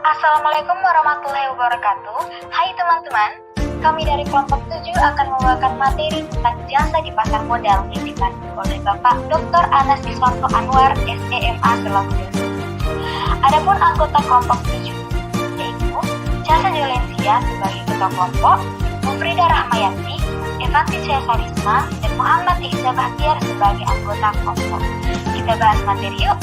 Assalamualaikum warahmatullahi wabarakatuh. Hai teman-teman, kami dari kelompok 7 akan membawakan materi tentang jasa di pasar modal yang dipandu oleh Bapak Dr. Anas Iswanto Anwar, SEMA Selaku. Adapun anggota kelompok 7 yaitu Jasa Jolensia sebagai ketua kelompok, Mufrida Rahmayanti, Evanti Sarisma, dan Muhammad Ihsa Bahtiar sebagai anggota kelompok. Kita bahas materi yuk.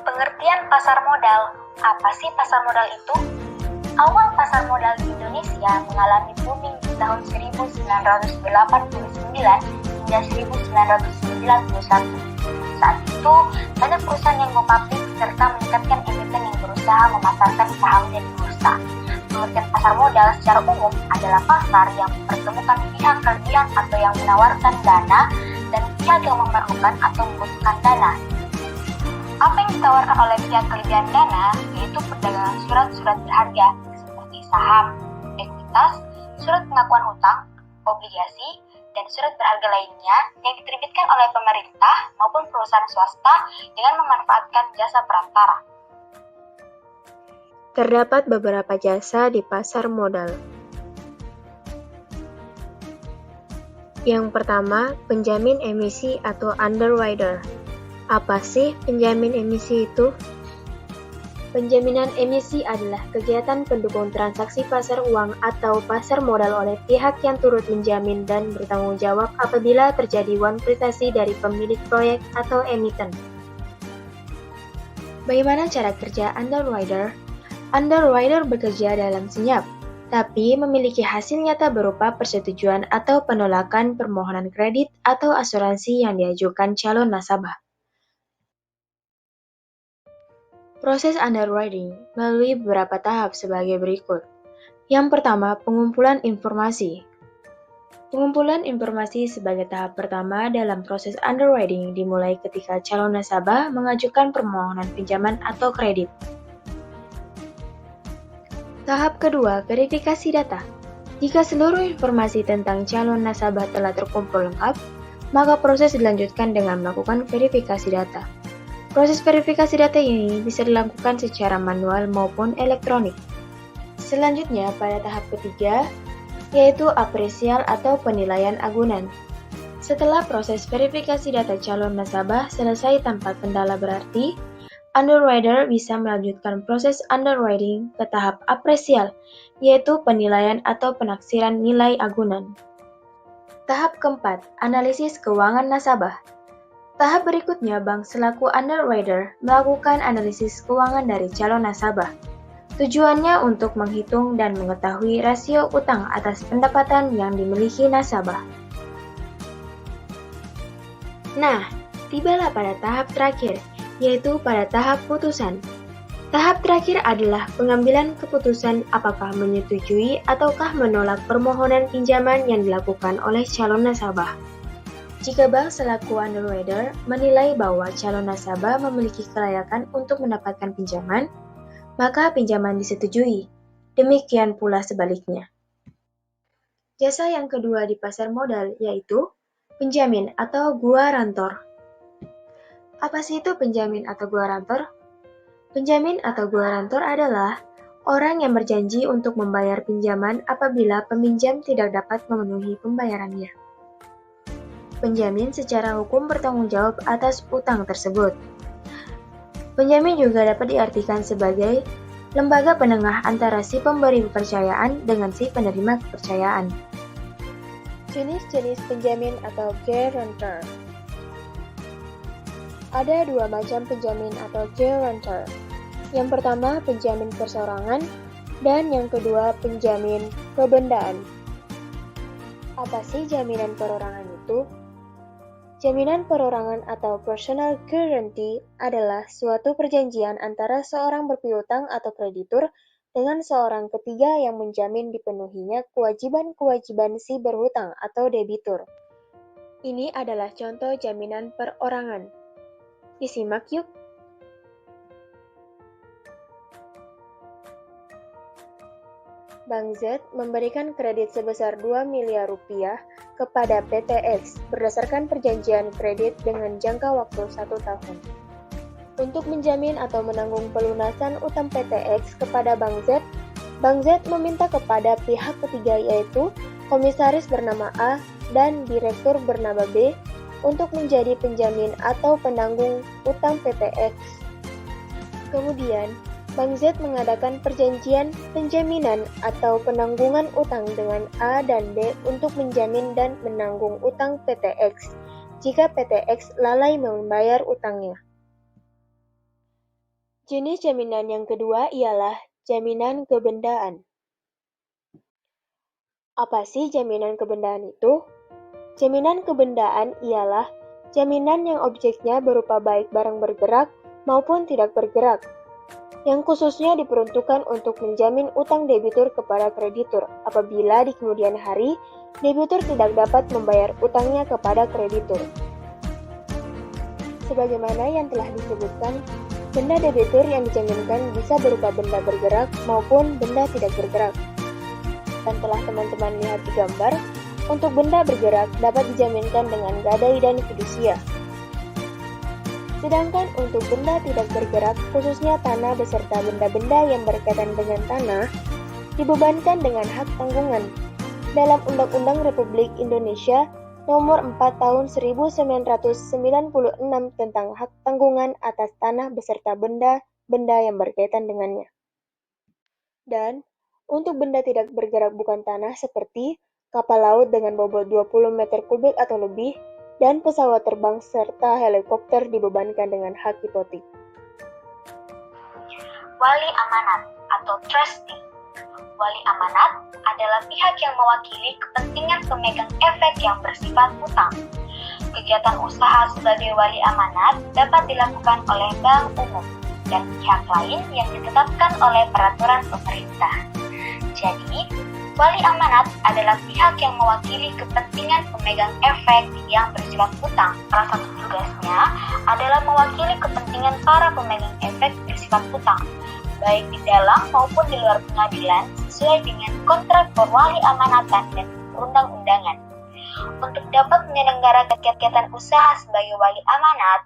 Pengertian pasar modal. Apa sih pasar modal itu? Awal pasar modal di Indonesia mengalami booming di tahun 1989 hingga 1991. Saat itu, banyak perusahaan yang go public serta meningkatkan emiten yang berusaha memasarkan sahamnya di bursa. Pengertian pasar modal secara umum adalah pasar yang mempertemukan pihak kelebihan atau yang menawarkan dana dan pihak yang memerlukan atau membutuhkan dana. Apa yang ditawarkan oleh pihak kelebihan dana yaitu perdagangan surat-surat berharga seperti saham, ekuitas, surat pengakuan hutang, obligasi, dan surat berharga lainnya yang diterbitkan oleh pemerintah maupun perusahaan swasta dengan memanfaatkan jasa perantara. Terdapat beberapa jasa di pasar modal. Yang pertama, penjamin emisi atau underwriter. Apa sih penjamin emisi itu? Penjaminan emisi adalah kegiatan pendukung transaksi pasar uang atau pasar modal oleh pihak yang turut menjamin dan bertanggung jawab apabila terjadi wanprestasi dari pemilik proyek atau emiten. Bagaimana cara kerja underwriter? Underwriter bekerja dalam senyap, tapi memiliki hasil nyata berupa persetujuan atau penolakan permohonan kredit atau asuransi yang diajukan calon nasabah. Proses underwriting melalui beberapa tahap sebagai berikut. Yang pertama, pengumpulan informasi. Pengumpulan informasi sebagai tahap pertama dalam proses underwriting dimulai ketika calon nasabah mengajukan permohonan pinjaman atau kredit. Tahap kedua, verifikasi data. Jika seluruh informasi tentang calon nasabah telah terkumpul lengkap, maka proses dilanjutkan dengan melakukan verifikasi data. Proses verifikasi data ini bisa dilakukan secara manual maupun elektronik. Selanjutnya, pada tahap ketiga, yaitu apresial atau penilaian agunan. Setelah proses verifikasi data calon nasabah selesai tanpa kendala berarti, underwriter bisa melanjutkan proses underwriting ke tahap apresial, yaitu penilaian atau penaksiran nilai agunan. Tahap keempat, analisis keuangan nasabah. Tahap berikutnya, bank selaku underwriter melakukan analisis keuangan dari calon nasabah. Tujuannya untuk menghitung dan mengetahui rasio utang atas pendapatan yang dimiliki nasabah. Nah, tibalah pada tahap terakhir, yaitu pada tahap putusan. Tahap terakhir adalah pengambilan keputusan apakah menyetujui ataukah menolak permohonan pinjaman yang dilakukan oleh calon nasabah. Jika bank selaku underwriter menilai bahwa calon nasabah memiliki kelayakan untuk mendapatkan pinjaman, maka pinjaman disetujui. Demikian pula sebaliknya. Jasa yang kedua di pasar modal yaitu penjamin atau guarantor. Apa sih itu penjamin atau guarantor? Penjamin atau guarantor adalah orang yang berjanji untuk membayar pinjaman apabila peminjam tidak dapat memenuhi pembayarannya. Penjamin secara hukum bertanggung jawab atas utang tersebut. Penjamin juga dapat diartikan sebagai lembaga penengah antara si pemberi kepercayaan dengan si penerima kepercayaan. Jenis-jenis penjamin atau guarantor. Ada dua macam penjamin atau guarantor. Yang pertama penjamin perseorangan dan yang kedua penjamin kebendaan. Apa sih jaminan perorangan itu? Jaminan perorangan atau personal guarantee adalah suatu perjanjian antara seorang berpiutang atau kreditur dengan seorang ketiga yang menjamin dipenuhinya kewajiban-kewajiban si berhutang atau debitur. Ini adalah contoh jaminan perorangan. Disimak yuk. Bank Z memberikan kredit sebesar 2 miliar rupiah kepada PT X berdasarkan perjanjian kredit dengan jangka waktu 1 tahun. Untuk menjamin atau menanggung pelunasan utang PT X kepada Bank Z meminta kepada pihak ketiga yaitu komisaris bernama A dan direktur bernama B untuk menjadi penjamin atau penanggung utang PT X. Kemudian, Bank Z mengadakan perjanjian penjaminan atau penanggungan utang dengan A dan B untuk menjamin dan menanggung utang PT X jika PT X lalai membayar utangnya. Jenis jaminan yang kedua ialah jaminan kebendaan. Apa sih jaminan kebendaan itu? Jaminan kebendaan ialah jaminan yang objeknya berupa baik barang bergerak maupun tidak bergerak, yang khususnya diperuntukkan untuk menjamin utang debitur kepada kreditur apabila di kemudian hari debitur tidak dapat membayar utangnya kepada kreditur. Sebagaimana yang telah disebutkan, benda debitur yang dijaminkan bisa berupa benda bergerak maupun benda tidak bergerak. Dan telah teman-teman lihat di gambar, untuk benda bergerak dapat dijaminkan dengan gadai dan fidusia. Sedangkan untuk benda tidak bergerak, khususnya tanah beserta benda-benda yang berkaitan dengan tanah, dibebankan dengan hak tanggungan. Dalam Undang-Undang Republik Indonesia Nomor 4 Tahun 1996 tentang hak tanggungan atas tanah beserta benda-benda yang berkaitan dengannya. Dan untuk benda tidak bergerak bukan tanah seperti kapal laut dengan bobot 20 meter kubik atau lebih, dan pesawat terbang serta helikopter dibebankan dengan hak hipotek. Wali amanat atau trustee. Wali amanat adalah pihak yang mewakili kepentingan pemegang efek yang bersifat hutang. Kegiatan usaha sebagai wali amanat dapat dilakukan oleh bank umum dan pihak lain yang ditetapkan oleh peraturan pemerintah. Jadi, wali amanat adalah pihak yang mewakili kepentingan pemegang efek yang bersifat hutang. Salah satu tugasnya adalah mewakili kepentingan para pemegang efek bersifat hutang, baik di dalam maupun di luar pengadilan sesuai dengan kontrak perwali amanatan dan perundang-undangan. Untuk dapat menyelenggarakan kegiatan usaha sebagai wali amanat,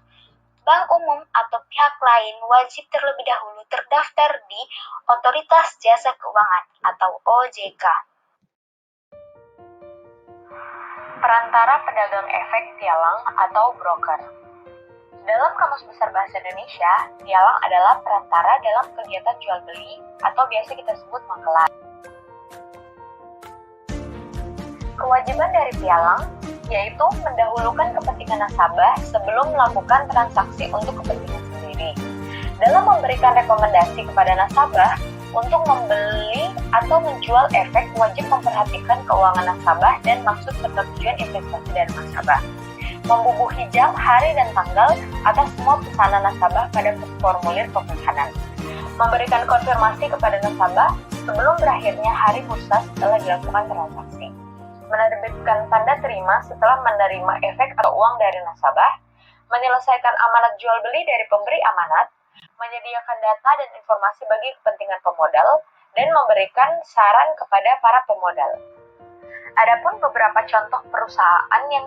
bank umum atau pihak lain wajib terlebih dahulu terdaftar di Otoritas Jasa Keuangan atau OJK. Perantara pedagang efek pialang atau broker. Dalam Kamus Besar Bahasa Indonesia, pialang adalah perantara dalam kegiatan jual beli atau biasa kita sebut makelar. Kewajiban dari pialang yaitu mendahulukan kepentingan nasabah sebelum melakukan transaksi untuk kepentingan sendiri. Dalam memberikan rekomendasi kepada nasabah untuk membeli atau menjual efek, wajib memperhatikan keuangan nasabah dan maksud serta tujuan investasi dari nasabah. Membubuhi jam, hari, dan tanggal atas semua pesanan nasabah pada formulir pemesanan. Memberikan konfirmasi kepada nasabah sebelum berakhirnya hari bursa setelah dilakukan transaksi. Menerbitkan tanda terima setelah menerima efek atau uang dari nasabah. Menyelesaikan amanat jual beli dari pemberi amanat. Menyediakan data dan informasi bagi kepentingan pemodal, dan memberikan saran kepada para pemodal. Adapun beberapa contoh perusahaan yang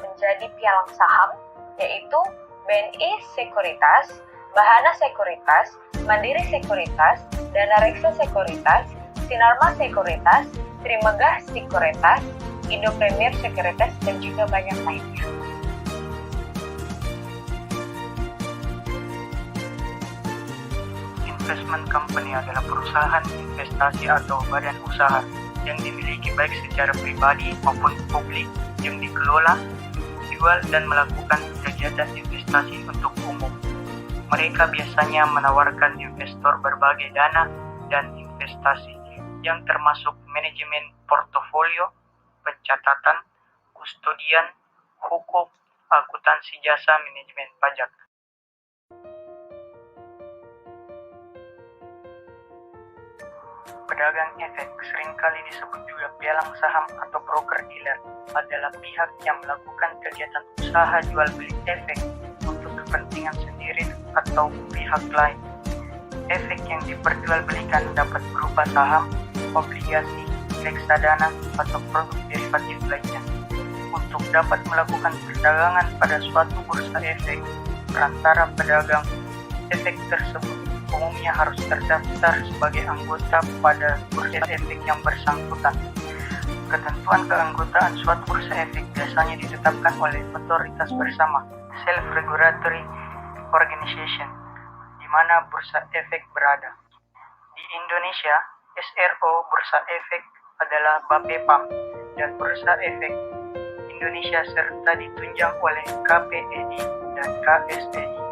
menjadi pialang saham, yaitu BNI Sekuritas, Bahana Sekuritas, Mandiri Sekuritas, Dana Reksa Sekuritas, Sinarmas Sekuritas, Trimegah Sekuritas, Indo Premier Sekuritas, dan juga banyak lainnya. Investment company adalah perusahaan investasi atau badan usaha yang dimiliki baik secara pribadi maupun publik yang dikelola, jual, dan melakukan kegiatan investasi untuk umum. Mereka biasanya menawarkan investor berbagai dana dan investasi yang termasuk manajemen portofolio, pencatatan, kustodian, hukum, akuntansi jasa, manajemen pajak. Pedagang efek, seringkali disebut juga pialang saham atau broker dealer, adalah pihak yang melakukan kegiatan usaha jual beli efek untuk kepentingan sendiri atau pihak lain. Efek yang diperjualbelikan dapat berupa saham, obligasi, reksadana, atau produk derivatif lainnya. Untuk dapat melakukan perdagangan pada suatu bursa efek, perantara pedagang efek tersebut umumnya harus terdaftar sebagai anggota pada bursa efek yang bersangkutan. Ketentuan keanggotaan suatu bursa efek biasanya ditetapkan oleh otoritas bersama self-regulatory organization di mana bursa efek berada. Di Indonesia, SRO Bursa Efek adalah Bapepam dan Bursa Efek Indonesia serta ditunjang oleh KPED dan KSEI.